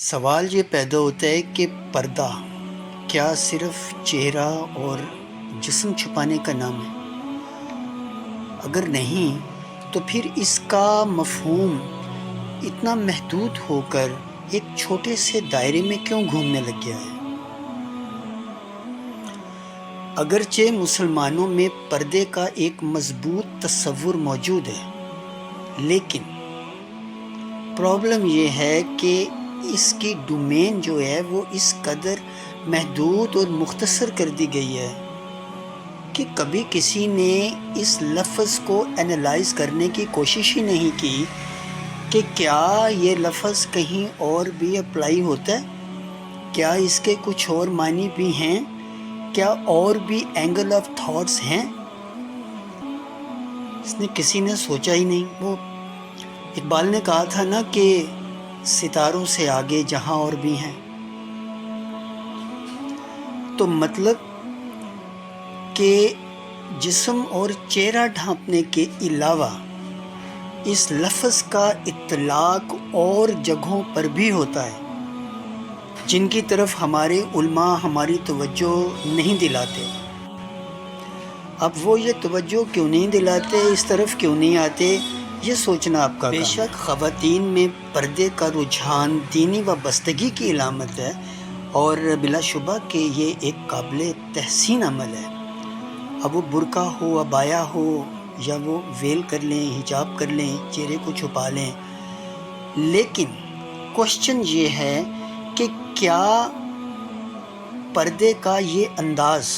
سوال یہ پیدا ہوتا ہے کہ پردہ کیا صرف چہرہ اور جسم چھپانے کا نام ہے؟ اگر نہیں تو پھر اس کا مفہوم اتنا محدود ہو کر ایک چھوٹے سے دائرے میں کیوں گھومنے لگ گیا ہے؟ اگرچہ مسلمانوں میں پردے کا ایک مضبوط تصور موجود ہے، لیکن پرابلم یہ ہے کہ اس کی ڈومین جو ہے وہ اس قدر محدود اور مختصر کر دی گئی ہے کہ کبھی کسی نے اس لفظ کو انالائز کرنے کی کوشش ہی نہیں کی کہ کیا یہ لفظ کہیں اور بھی اپلائی ہوتا ہے، کیا اس کے کچھ اور معنی بھی ہیں، کیا اور بھی اینگل آف تھاٹس ہیں۔ اس نے کسی نے سوچا ہی نہیں۔ وہ اقبال نے کہا تھا نا کہ ستاروں سے آگے جہاں اور بھی ہیں، تو مطلب کہ جسم اور چہرہ ڈھانپنے کے علاوہ اس لفظ کا اطلاق اور جگہوں پر بھی ہوتا ہے جن کی طرف ہمارے علماء ہماری توجہ نہیں دلاتے۔ اب وہ یہ توجہ کیوں نہیں دلاتے، اس طرف کیوں نہیں آتے، یہ سوچنا آپ کا کام ہے۔ بے شک خواتین میں پردے کا رجحان دینی وابستگی کی علامت ہے اور بلا شبہ کہ یہ ایک قابل تحسین عمل ہے۔ اب وہ برقع ہو، عبایا ہو، یا وہ ویل کر لیں، حجاب کر لیں، چہرے کو چھپا لیں، لیکن کوشچن یہ ہے کہ کیا پردے کا یہ انداز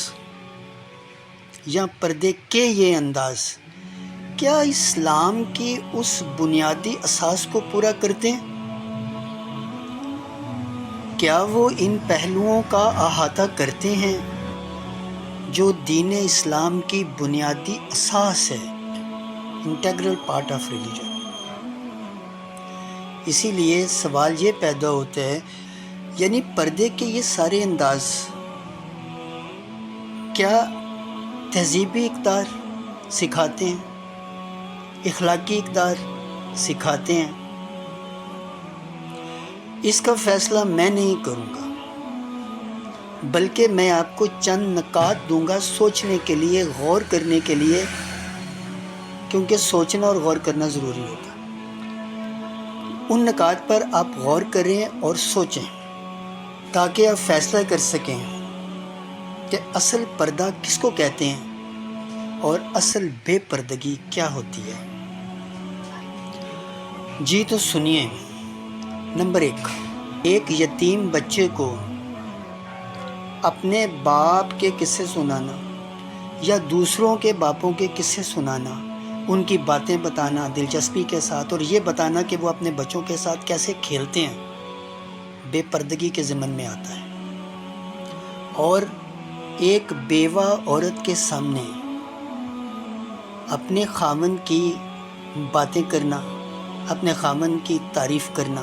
یا پردے کے یہ انداز کیا اسلام کی اس بنیادی اساس کو پورا کرتے ہیں؟ کیا وہ ان پہلوؤں کا احاطہ کرتے ہیں جو دین اسلام کی بنیادی اساس ہے، انٹیگرل پارٹ آف ریلیجن؟ اسی لیے سوال یہ پیدا ہوتا ہے، یعنی پردے کے یہ سارے انداز کیا تہذیبی اقدار سکھاتے ہیں، اخلاقی اقدار سکھاتے ہیں؟ اس کا فیصلہ میں نہیں کروں گا، بلکہ میں آپ کو چند نکات دوں گا سوچنے کے لیے، غور کرنے کے لیے، کیونکہ سوچنا اور غور کرنا ضروری ہوتا ہے۔ ان نکات پر آپ غور کریں اور سوچیں تاکہ آپ فیصلہ کر سکیں کہ اصل پردہ کس کو کہتے ہیں اور اصل بے پردگی کیا ہوتی ہے۔ جی تو سنیے۔ نمبر 1، ایک یتیم بچے کو اپنے باپ کے قصے سنانا یا دوسروں کے باپوں کے قصے سنانا، ان کی باتیں بتانا دلچسپی کے ساتھ، اور یہ بتانا کہ وہ اپنے بچوں کے ساتھ کیسے کھیلتے ہیں، بے پردگی کے ضمن میں آتا ہے۔ اور ایک بیوہ عورت کے سامنے اپنے خاوند کی باتیں کرنا، اپنے خاوند کی تعریف کرنا،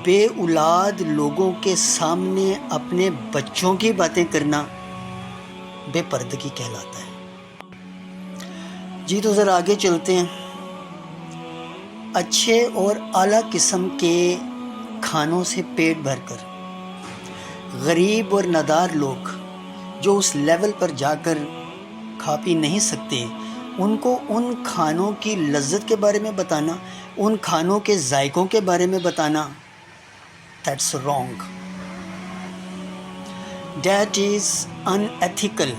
بے اولاد لوگوں کے سامنے اپنے بچوں کی باتیں کرنا بے پردگی کہلاتا ہے۔ جی تو ذرا آگے چلتے ہیں۔ اچھے اور اعلیٰ قسم کے کھانوں سے پیٹ بھر کر غریب اور نادار لوگ جو اس لیول پر جا کر کھا پی نہیں سکتے، ان کو ان کھانوں کی لذت کے بارے میں بتانا، ان کھانوں کے ذائقوں کے بارے میں بتانا، that's wrong. That is unethical.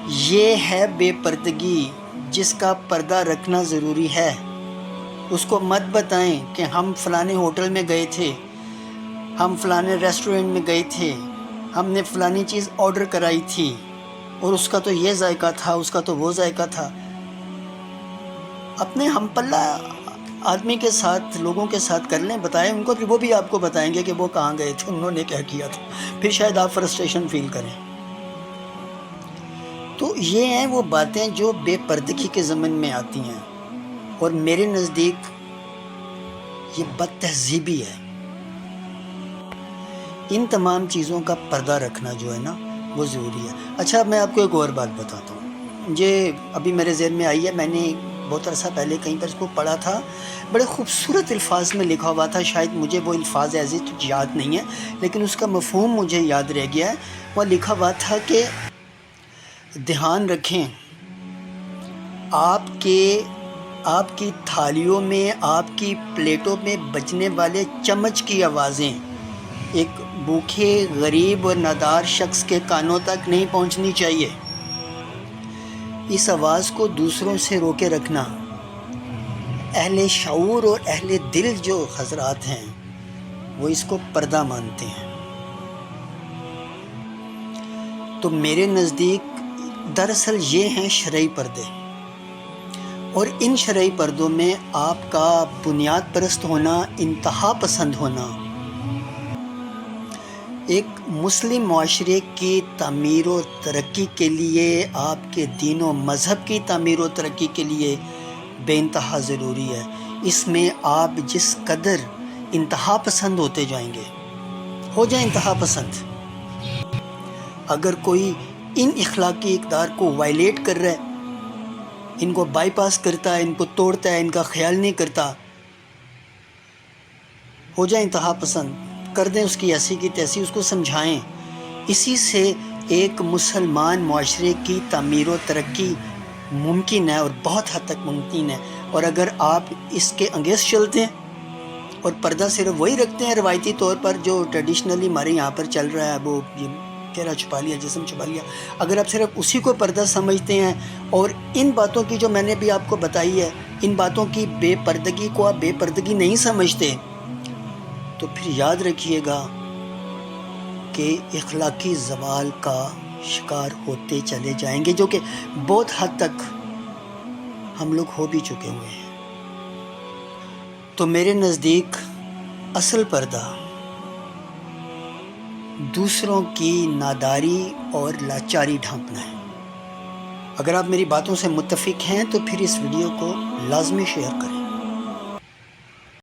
یہ ہے بے پردگی جس کا پردہ رکھنا ضروری ہے۔ اس کو مت بتائیں کہ ہم فلانے ہوٹل میں گئے تھے، ہم فلانے ریسٹورنٹ میں گئے تھے، ہم نے فلانی چیز آرڈر کرائی تھی اور اس کا تو یہ ذائقہ تھا، اس کا تو وہ ذائقہ تھا۔ اپنے ہم پلہ آدمی کے ساتھ، لوگوں کے ساتھ کر لیں، بتائیں ان کو، پھر وہ بھی آپ کو بتائیں گے کہ وہ کہاں گئے تھے، انہوں نے کیا کیا تھا، پھر شاید آپ فرسٹریشن فیل کریں۔ تو یہ ہیں وہ باتیں جو بے پردگی کے ضمن میں آتی ہیں، اور میرے نزدیک یہ بد تہذیبی ہے۔ ان تمام چیزوں کا پردہ رکھنا جو ہے نا وہ ضروری ہے۔ اچھا، میں آپ کو ایک اور بات بتاتا ہوں، یہ ابھی میرے ذہن میں آئی ہے، میں نے بہت عرصہ پہلے کہیں پر اس کو پڑھا تھا، بڑے خوبصورت الفاظ میں لکھا ہوا تھا، شاید مجھے وہ الفاظ ایسے کچھ یاد نہیں ہے لیکن اس کا مفہوم مجھے یاد رہ گیا ہے۔ وہ لکھا ہوا تھا کہ دھیان رکھیں، آپ کی تھالیوں میں، آپ کی پلیٹوں میں بجنے والے چمچ کی آوازیں ایک بھوکے غریب اور نادار شخص کے کانوں تک نہیں پہنچنی چاہیے۔ اس آواز کو دوسروں سے روکے رکھنا۔ اہل شعور اور اہل دل جو حضرات ہیں وہ اس کو پردہ مانتے ہیں۔ تو میرے نزدیک دراصل یہ ہیں شرعی پردے، اور ان شرعی پردوں میں آپ کا بنیاد پرست ہونا، انتہا پسند ہونا، ایک مسلم معاشرے کی تعمیر و ترقی کے لیے، آپ کے دین و مذہب کی تعمیر و ترقی کے لیے بے انتہا ضروری ہے۔ اس میں آپ جس قدر انتہا پسند ہوتے جائیں گے، ہو جائیں انتہا پسند۔ اگر کوئی ان اخلاقی اقدار کو وائلیٹ کر رہا ہے، ان کو بائی پاس کرتا ہے، ان کو توڑتا ہے، ان کا خیال نہیں کرتا، ہو جائیں انتہا پسند، کر دیں اس کی ایسی کی تیسی، اس کو سمجھائیں۔ اسی سے ایک مسلمان معاشرے کی تعمیر و ترقی ممکن ہے، اور بہت حد تک ممکن ہے۔ اور اگر آپ اس کے انگیس چلتے ہیں اور پردہ صرف وہی رکھتے ہیں روایتی طور پر جو ٹریڈیشنلی ہمارے یہاں پر چل رہا ہے، وہ چہرہ چھپا لیا، جسم چھپا لیا، اگر آپ صرف اسی کو پردہ سمجھتے ہیں اور ان باتوں کی جو میں نے بھی آپ کو بتائی ہے، ان باتوں کی بے پردگی کو آپ بے پردگی نہیں سمجھتے، تو پھر یاد رکھیے گا کہ اخلاقی زوال کا شکار ہوتے چلے جائیں گے، جو کہ بہت حد تک ہم لوگ ہو بھی چکے ہوئے ہیں۔ تو میرے نزدیک اصل پردہ دوسروں کی ناداری اور لاچاری ڈھانپنا ہے۔ اگر آپ میری باتوں سے متفق ہیں تو پھر اس ویڈیو کو لازمی شیئر کریں۔